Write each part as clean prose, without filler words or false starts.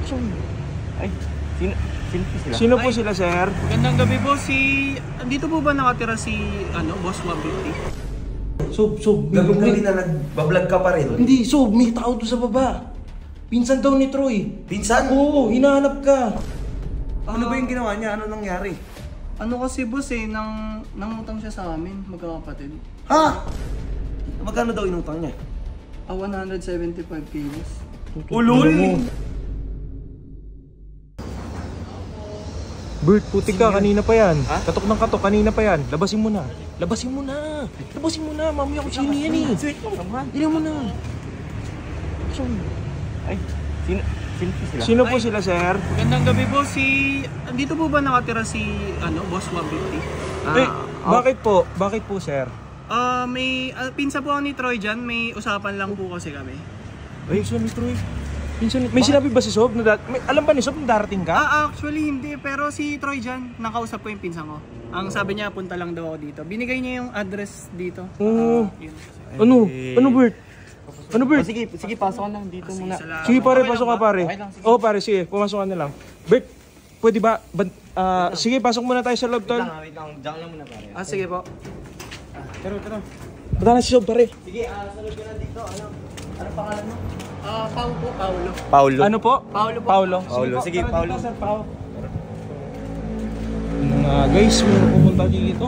Ay, sino po sila? Sino po sila, sir? Magandang gabi po. Dito po ba nakatira si Boss 150? Sob, Gabing gabi na nagbablog ka pa rin. Hindi, Sob, may tao doon sa baba. Pinsan daw ni Troy. Pinsan? Oo, hinahanap ka. Ano ba yung ginawa niya? Ano nangyari? Ano kasi boss nangutang siya sa amin, magkakapatid. Ha? Magkano daw inutang niya? 175 kilos. Ulol! Bert, putik ka, kanina pa yan. Ha? Katok ng katok, kanina pa yan. Labasin mo na. Labasin mo na. Labasin mo na, mamaya kung sino yan eh. Dili mo na. Ay, sino po sila? Sino po sila, sir? Magandang gabi po. Dito po ba nakatira si Boss 150? Eh, bakit po? Bakit po, sir? May pinsa po ako ni Troy dyan. May usapan lang po kasi kami. Ay, so ni Troy. May sinabi ba si Sob? Alam ba ni Sob na darating ka? Actually hindi. Pero si Troy dyan, nakausap ko yung pinsan ko. Ang sabi niya, punta lang daw ako dito. Binigay niya yung address dito. Oo. Yun. Ano, Bert? Ano, Bert? Sige, pasok ka lang dito muna. Sige, pare, Okay pasok lang ka, ba? pare. Okay lang, sige. Oo, pare, sige, pumasok ka na lang. Bert, pwede ba? Sige, pasok muna tayo sa loob, tol. Wait lang. Diyan lang muna pare. Sige po. Tara. Punta na si Sob, pare. Sige, salud ka na dito. Ano pangalan mo? Paulo. Paulo. Ano po? Paulo po. Paulo. Paulo. Sige, tara Paulo. dito, Sir Pao. Ano nga, guys, meron pumunta dito.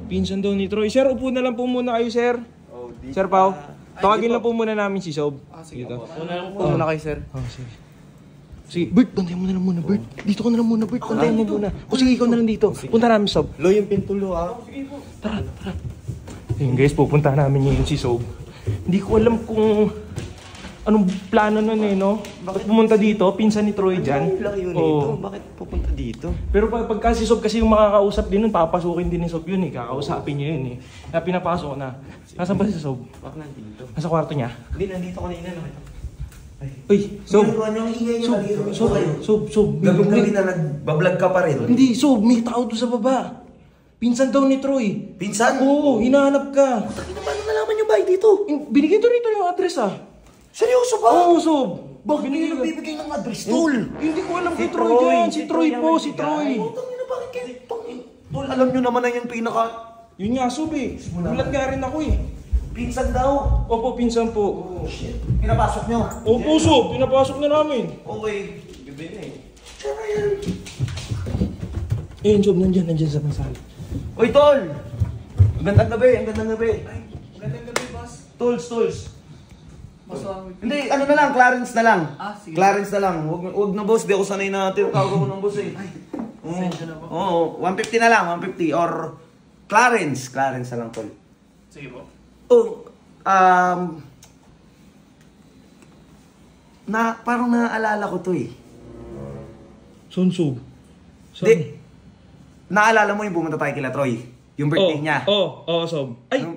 Pinsan daw ni Troy. Sir, upo na lang po muna kayo, sir. Sir Pao. Tawagin lang po muna namin si Sob. Sige Dito. po. Una kayo sir. Sige. Sige, Bert, bantayan mo na lang muna, Bert. Dito ka na lang muna, Bert. Bantayan mo muna. O sige, ikaw na lang dito. Punta namin, Sob. Lo yung pintulo Tara. Ayun guys, pupunta namin ngayon si Sob. Hindi ko alam kung anong plano nun eh, no? Bakit pumunta dito? Pinsan ni Troy dyan. Ano lang yun Oo. ito? Bakit pupunta dito? Pero pagka si Sob kasi yung makakausap din nun, papasukin din ni Sob yun eh. Kakausapin niya yun eh. Kaya pinapasok na. Nasaan ba si Sob? Bakit nandito? Nasa kwarto niya? Hindi, nandito kanina. Nakita. Uy, Sob! Ano yung ingay niya? Sob! Gabing gabi na nagbablog ka pa rin. Hindi, Sob, may tao doon sa baba. Pinsan daw ni Troy. Pinsan? Oo, hinahanap ka. Paano nalaman yung bahay dito? Binigay to rito yung address ah. Seryoso ba? Oo, Sob. Bakit hindi nagbibigay ng address, tol? Hindi ko alam kay Si Troy Troy. dyan. Si Si Troy Troy po, ang si nagbigay. Troy. Putang ina, bakit kayo? Tol, alam nyo naman na yung pinaka... Yun nga, Sob eh. Gulat nga rin ako eh. Pinsan daw. Opo, pinsan po. Oh, shit. Pinapasok nyo? Opo, Sob. Pinapasok na namin. Okay. Gabi na eh. Tsaka yan. Ayun, Sob. Nandyan sa masala. Uy, tol! Ang gandang gabi. Magandang gabi boss. Tools. Boss 150. Hindi, ano na lang, Clarence na lang. Sige. Clarence na lang. Huwag na boss, di ako sanay na tinatawag ako ng boss eh. Pasensya na po. Oo, 150 na lang, 150. Or Clarence na lang, tol. Sige po. Oh, parang naaalala ko to eh. Son, Sob? Di, naalala mo yung pumunta tayo kila Troy? Yung birthday niya? Oo, Sob. Ay!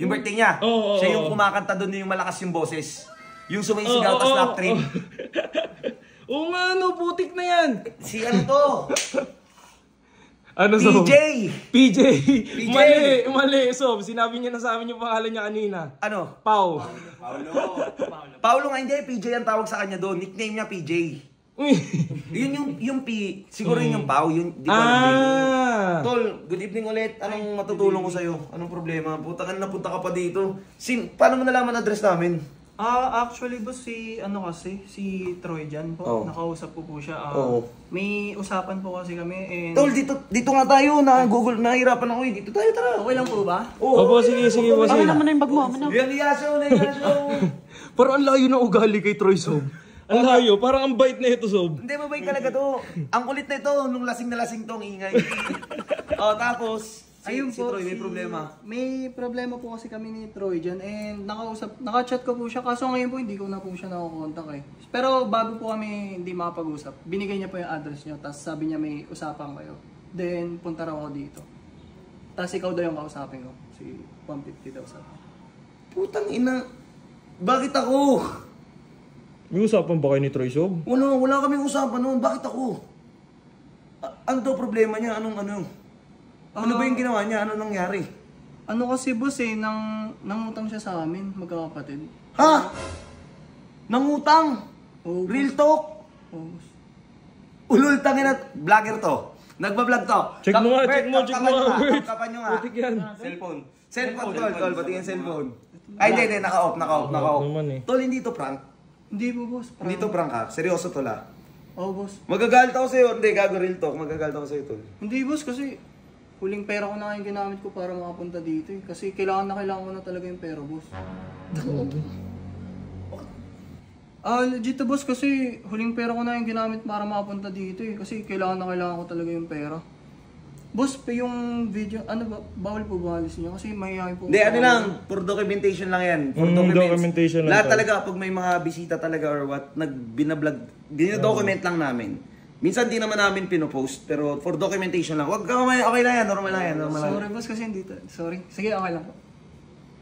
Yung birthday niya? Oo. Siya yung kumakanta doon yung malakas yung boses. Yung sumisigaw tas lap trip. Oo nga, no, putik na yan. Si ano to? Ano, Sob? PJ. Mali, Sob. Sinabi niya na sa amin yung pangalan niya kanina. Ano? Pau. Paulo nga, hindi. PJ ang tawag sa kanya doon. Nickname niya PJ. Uy. Yun yung P. Siguro yun yung Pau. Yun, di ba? Tol, good evening ulit. Anong matutulong ko sa'yo? Anong problema? Puta ka na, napunta ka pa dito. Paano mo nalaman address namin? Actually boss, si Troy dyan po. Oo. Nakausap ko po siya. Oo. May usapan po kasi kami and... Tol, dito nga tayo. Nahihirapan ako eh. Dito tayo, tara. Okay lang po ba? Opo, sige, boss. Ano naman na yung bag mo? Yan, iyaso. Parang ang layo ng ugali kay Troy, Sob. Ang layo, parang ang bait na ito, Sob. Hindi, mabait talaga to. Ang kulit na ito, nung lasing na lasing to, ang ingay. Tapos, Ayun si po, Troy, may problema. May problema po kasi kami ni Troy dyan and nakachat ko po siya kaso ngayon po hindi ko na po siya nakukontak eh. Pero bago po kami hindi makapag-usap, binigay niya po yung address niyo tapos sabi niya may usapan kayo. Then punta raw ako dito. Tapos ikaw daw yung kausapin ko. Si 150 daw sabi. Putang ina. Bakit ako? May usapan ba kayo ni Troy, Sob? Wala kaming usapan noon. Bakit ako? Ano daw problema niya? Ano ba yung ginawa niya? Ano nangyari? Ano kasi boss nangutang siya sa amin, magkakapatid. Ha? Nangutang? Oh, Real talk? Oo, boss. Ulul, tangin na, vlogger to. Nagbablog to. Check mo nga, Bert, check mo nga, Bert. Kapan nyo nga. Putik yan. Cellphone. Cellphone, tol, pati yung cellphone. Ay, hindi, naka-off. naman eh. Tol, hindi to prank. Hindi po, boss. Hindi to prank ha. Seryoso tol ha. Oo, boss. Magagalit ako sa'yo. Hindi, gago real talk. Magagalit ako sa'yo tol. Hindi, boss, kasi huling pera ko na yung ginamit ko para makapunta dito eh. Kasi kailangan ko na talaga yung pera, boss. Legit to, boss, kasi huling pera ko na yung ginamit para makapunta dito eh. Kasi kailangan ko talaga yung pera. Boss, yung video, ano ba, bawal po ba alis niyo? Kasi mahihayin po. Hindi, ano lang, for documentation lang yan. For documentation lang Lahat to. talaga, pag may mga bisita talaga or what, binablog, dinodocument lang namin. Minsan di naman namin pinopost, pero for documentation lang. Wag ka mamaya, okay lang yan, normal lang yan, normal lang. Sorry, boss, kasi hindi to. Sorry. Sige, okay lang po.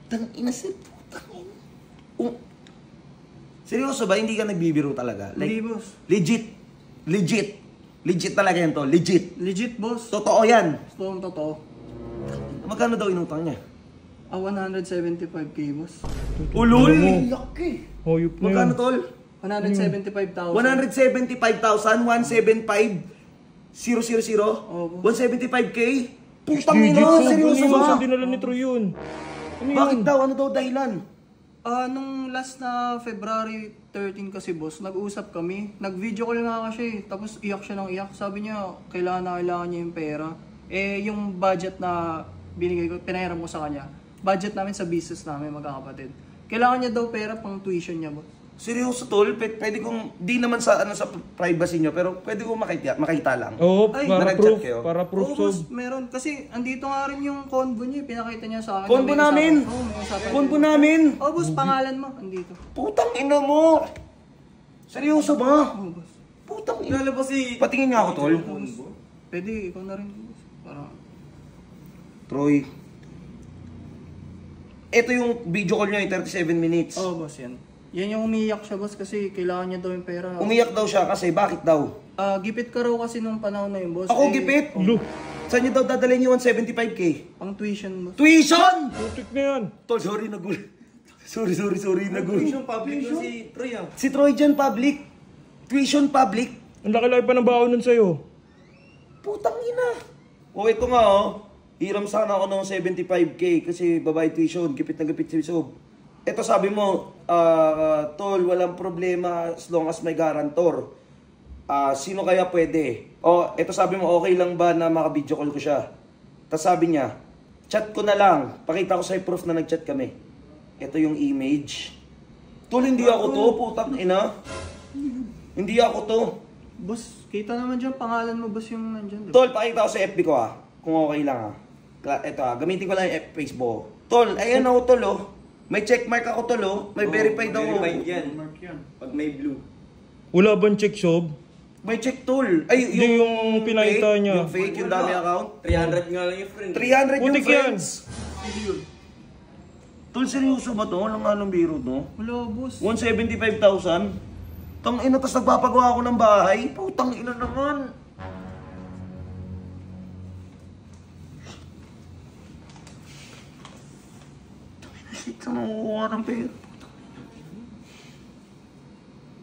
Tangina si putang ina. Seryoso ba? Hindi ka nagbibiro talaga? Hindi, boss. Legit talaga yan to, legit. Legit, boss. Totoo yan. Totoo. Magkano daw inutang niya? 175k, boss. Ulul! Laki! Hoyop na Magkano yun. tol? 175,000. 175,000, 175,000, Opo. 175k? Putang ina, seryoso ba? Saan dinala ni Troy yun? Bakit daw? Ano daw dahilan? Nung last na February 13 kasi, boss, nag-usap kami. Nag-video call nga kasi, tapos iyak siya ng iyak. Sabi niya, kailangan niya yung pera. Yung budget na binigay ko, pinahiram ko sa kanya, budget namin sa business namin, magkakapatid. Kailangan niya daw pera pang tuition niya, boss. Seryoso tol, pwede kong, di naman sa sa privacy nyo, pero pwede kong makita lang. Oo, Ay, para nag-chat proof. kayo? Para proof, Oo, boss, Sob. meron. Kasi andito nga rin yung convo niya, pinakita niya sa akin. Convo namin? Oo, may usapan. Convo namin? Oo, boss, pangalan mo, andito. Putang ina mo! Seryoso ba? Oo, boss. Putang ina. Patingin nga ako tol. Pwede, ikaw na rin, boss. Para... Troy. Ito yung video call niya, yung 37 minutes. Oo, boss, yan. Yan yung umiyak siya, boss, kasi kailangan niya daw yung pera. Umiyak daw siya kasi, bakit daw? Gipit ka raw kasi nung panahon na yun, boss. Ako gipit? Saan niyo daw dadalhin yung 175k? Pang tuition, boss. Tuition! Putik na yan. Tol, sorry, nagul. Sorry, nagul. Tuition public na si Troy ah. Si Troy dyan, public. Tuition public. Ang laki-laki pa ng baon nun sa'yo. Putang ina. O, ito nga oh. Hiram sana ako ng 75k kasi babae tuition. Gipit na gipit si Sob. Ito sabi mo, tol, walang problema as long as may garantor. Sino kaya pwede? O, ito sabi mo, okay lang ba na maka-video call ko siya? Tapos sabi niya, chat ko na lang. Pakita ko sa'yo proof na nag-chat kami. Ito yung image. Tol, hindi ako to, putang ina. Hindi ako to. Boss, kita naman dyan, pangalan mo, boss, yung nandyan, diba? Tol, pakita ko sa FB ko kung okay lang Ito gamitin ko lang yung Facebook. Tol, ayan ako tol May checkmark ako tol May verified ako. Verified yan. Pag may blue. Wala bang check, Sob? May check tol. Ay, Hindi, yung pinakita fake, niya. Yung fake, yung dami account. 300 nga lang yung friend. 300 yung Putik yan. friends. Tol, seryoso ba to? Anong biro to? Wala, boss. 175,000? Tang ina, tas nagpapagawa ako ng bahay? Putang ina naman. Shit, saan makukuha ng pera?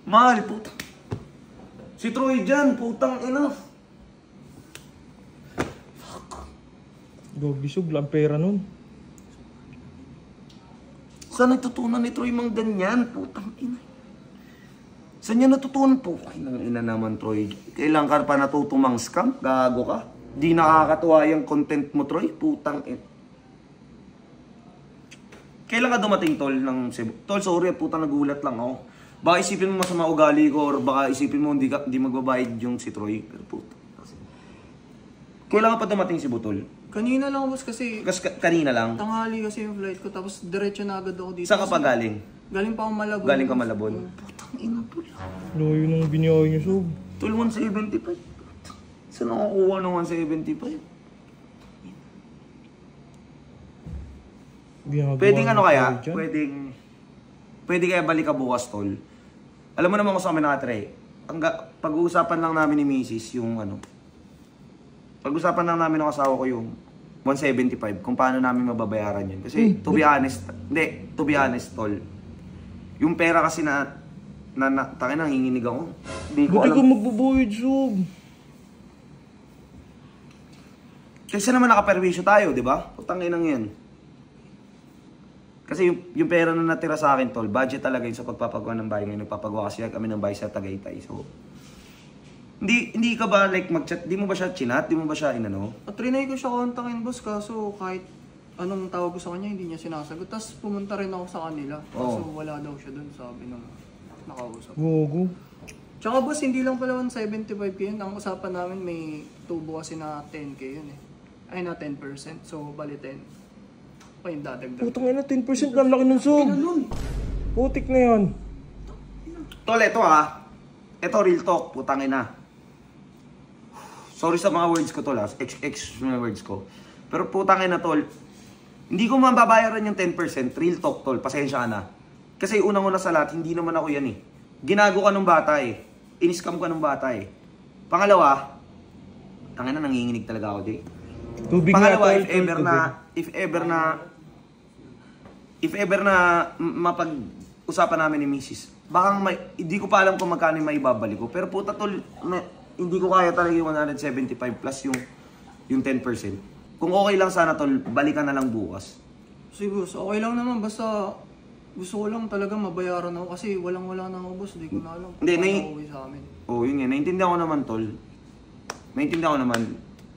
Mahal, putang. Si Troy dyan, putang ina. Gogi, Sob. Lang pera nun. Saan natutunan ni Troy mang ganyan? Putang ina. Saan niya natutunan po? Ay, nang ina naman, Troy. Kailan ka pa natutumang scam? Gago ka? Di nakakatuwa yung content mo, Troy. Putang ina. Kailan ka dumating, Tol, ng Cebu? Tol, sorry, putang nagulat lang ako. Baka isipin mo masama ugali ko or baka isipin mo hindi magbabayad yung si Troy. Pero puta. Kailan ka pa dumating Cebu, Tol? Kanina lang, boss, kasi Kanina lang. tanghali kasi yung flight ko, tapos diretso na agad ako dito. Saan ka pa galing? Galing pa akong Malabon. Galing ka Malabon? Putang ina, Tol. Loyo nung biniyaw niyo, Sob. Tol, 175. Saan nakakuha ng 175? Pwedeng ano kaya? Pwede kaya balik ka bukas, Tol. Alam mo naman kung saan kami nakatry. Pag-uusapan lang namin ni Mrs. yung ano. Pag-uusapan lang namin ng asawa ko yung 175 kung paano namin mababayaran yun. Kasi to be honest, Tol. Yung pera kasi na Tangin, nanginginig ako. Hindi ko Buti alam. ka magbabayad, Sob. Kasi naman nakaperwisyo tayo, di ba? Putangin lang yan. Kasi yung pera na natira sa akin, tol, budget talaga yun sa pagpapagawa ng bahay. Ngayon nagpapagawa kasi kami ng bahay sa Tagaytay. So, hindi ka ba like mag-chat? Di mo ba siya chinat? Di mo ba siya inano? Trinay ko siya kontakin, boss, kaso kahit anong tawag ko sa kanya, hindi niya sinasagot. Tapos pumunta rin ako sa kanila. Kaso wala daw siya dun, sabi ng nakausap. Gogo. Tsaka boss, hindi lang pala 175k yun. Ang usapan namin may tubo kasi na 10k yun eh. Ay na 10%, so bali 10. Pa yung dadagdag. Putang ina, 10% lang laki ng Sob. Putik na yan. Tol, eto Eto real talk, putang ina. Sorry sa mga words ko, tol, Excuse mga words ko. Pero putang ina, tol. Hindi ko mababayaran yung 10%. Real talk, tol. Pasensya ka na. Kasi unang-una sa lahat, hindi naman ako yan eh. Ginago ka ng bata eh. In-scam ka ng bata eh. Pangalawa, tangina, nanginginig talaga ako, Jay. Tubig Pangalawa, na, tol, if ever na mapag-usapan namin ni Mrs. Baka hindi ko pa alam kung magkano yung maibabalik ko. Pero puta, tol, hindi ko kaya talaga yung 175 plus yung 10%. Kung okay lang sana, tol, balikan na lang bukas. Sige boss, okay lang naman. Basta gusto ko lang talaga mabayaran ako kasi walang-wala na ako, boss. Hindi ko na alam kung Hindi, paano uuwi sa amin. Oo, yun nga. Naintindihan ko naman, tol. Naintindihan ko naman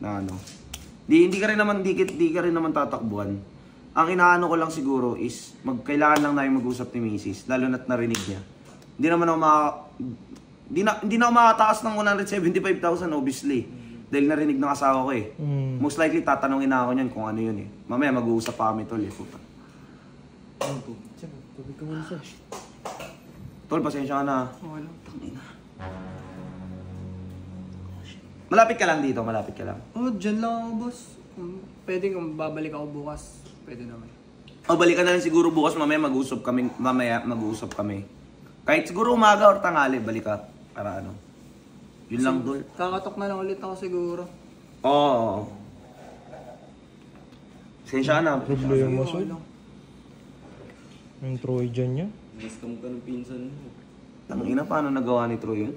na ano. Hindi ka rin naman tatakbuhan. Ang inaano ko lang siguro is kailangan lang namin mag-usap ni Mrs. Lalo na't narinig niya. Hindi naman ako hindi na ako makataas ng 175,000 obviously. Dahil narinig ng asawa ko eh. Most likely tatanungin na ako niyan kung ano yun eh. Mamaya mag-uusap pa kami, tol eh. Puta. Tol, pasensya ka na. Okay lang. Malapit ka lang dito, malapit ka lang. Oh, dyan lang ako, boss. Pwede kung babalik ako bukas, pwede naman. O balikan na lang siguro bukas, mamaya mag-usap kami. Kahit siguro umaga or tanghali, balik ka. Para ano. Yun lang, tol. Kakatok na lang ulit ako siguro. Oo. Pasensya ka na. Problema, Okay Sob. lang. Yung Troy dyan niya. Niskam ka ng pinsan mo. Tangina, paano nagawa ni Troy yun?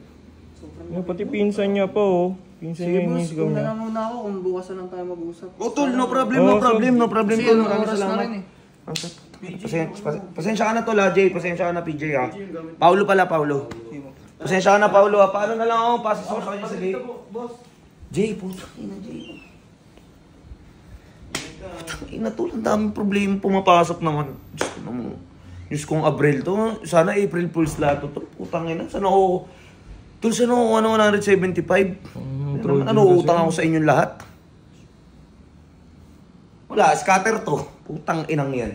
Pati pinsan niya pa, oh. Pinsan Sige niya yung boss, nisgaw kung na niya. lang muna ako kung bukas na lang tayo mag-usap. Oh, tol, no problem, Oo, no problem, Kasi tol. anong Maraming oras na salamat. rin eh. Pasensya ka na, tol, Jay. Pasensya ka na, PJ, ha. Paulo pala, Paulo. Pasensya ka na, Paulo, ha. Paano na lang ako? Pasas ako sa kanya sa gate. Jay, puta, ina, Jay. Ina, tol, ang daming problema pumapasok naman. Diyos ko naman. Diyos kong Abril to. Sana April Fools lahat to. Putang ina. Sana ako... Tol, sana ako 175? Ano, utang ako sa inyong lahat? Wala, scatter to. Putang inang yan.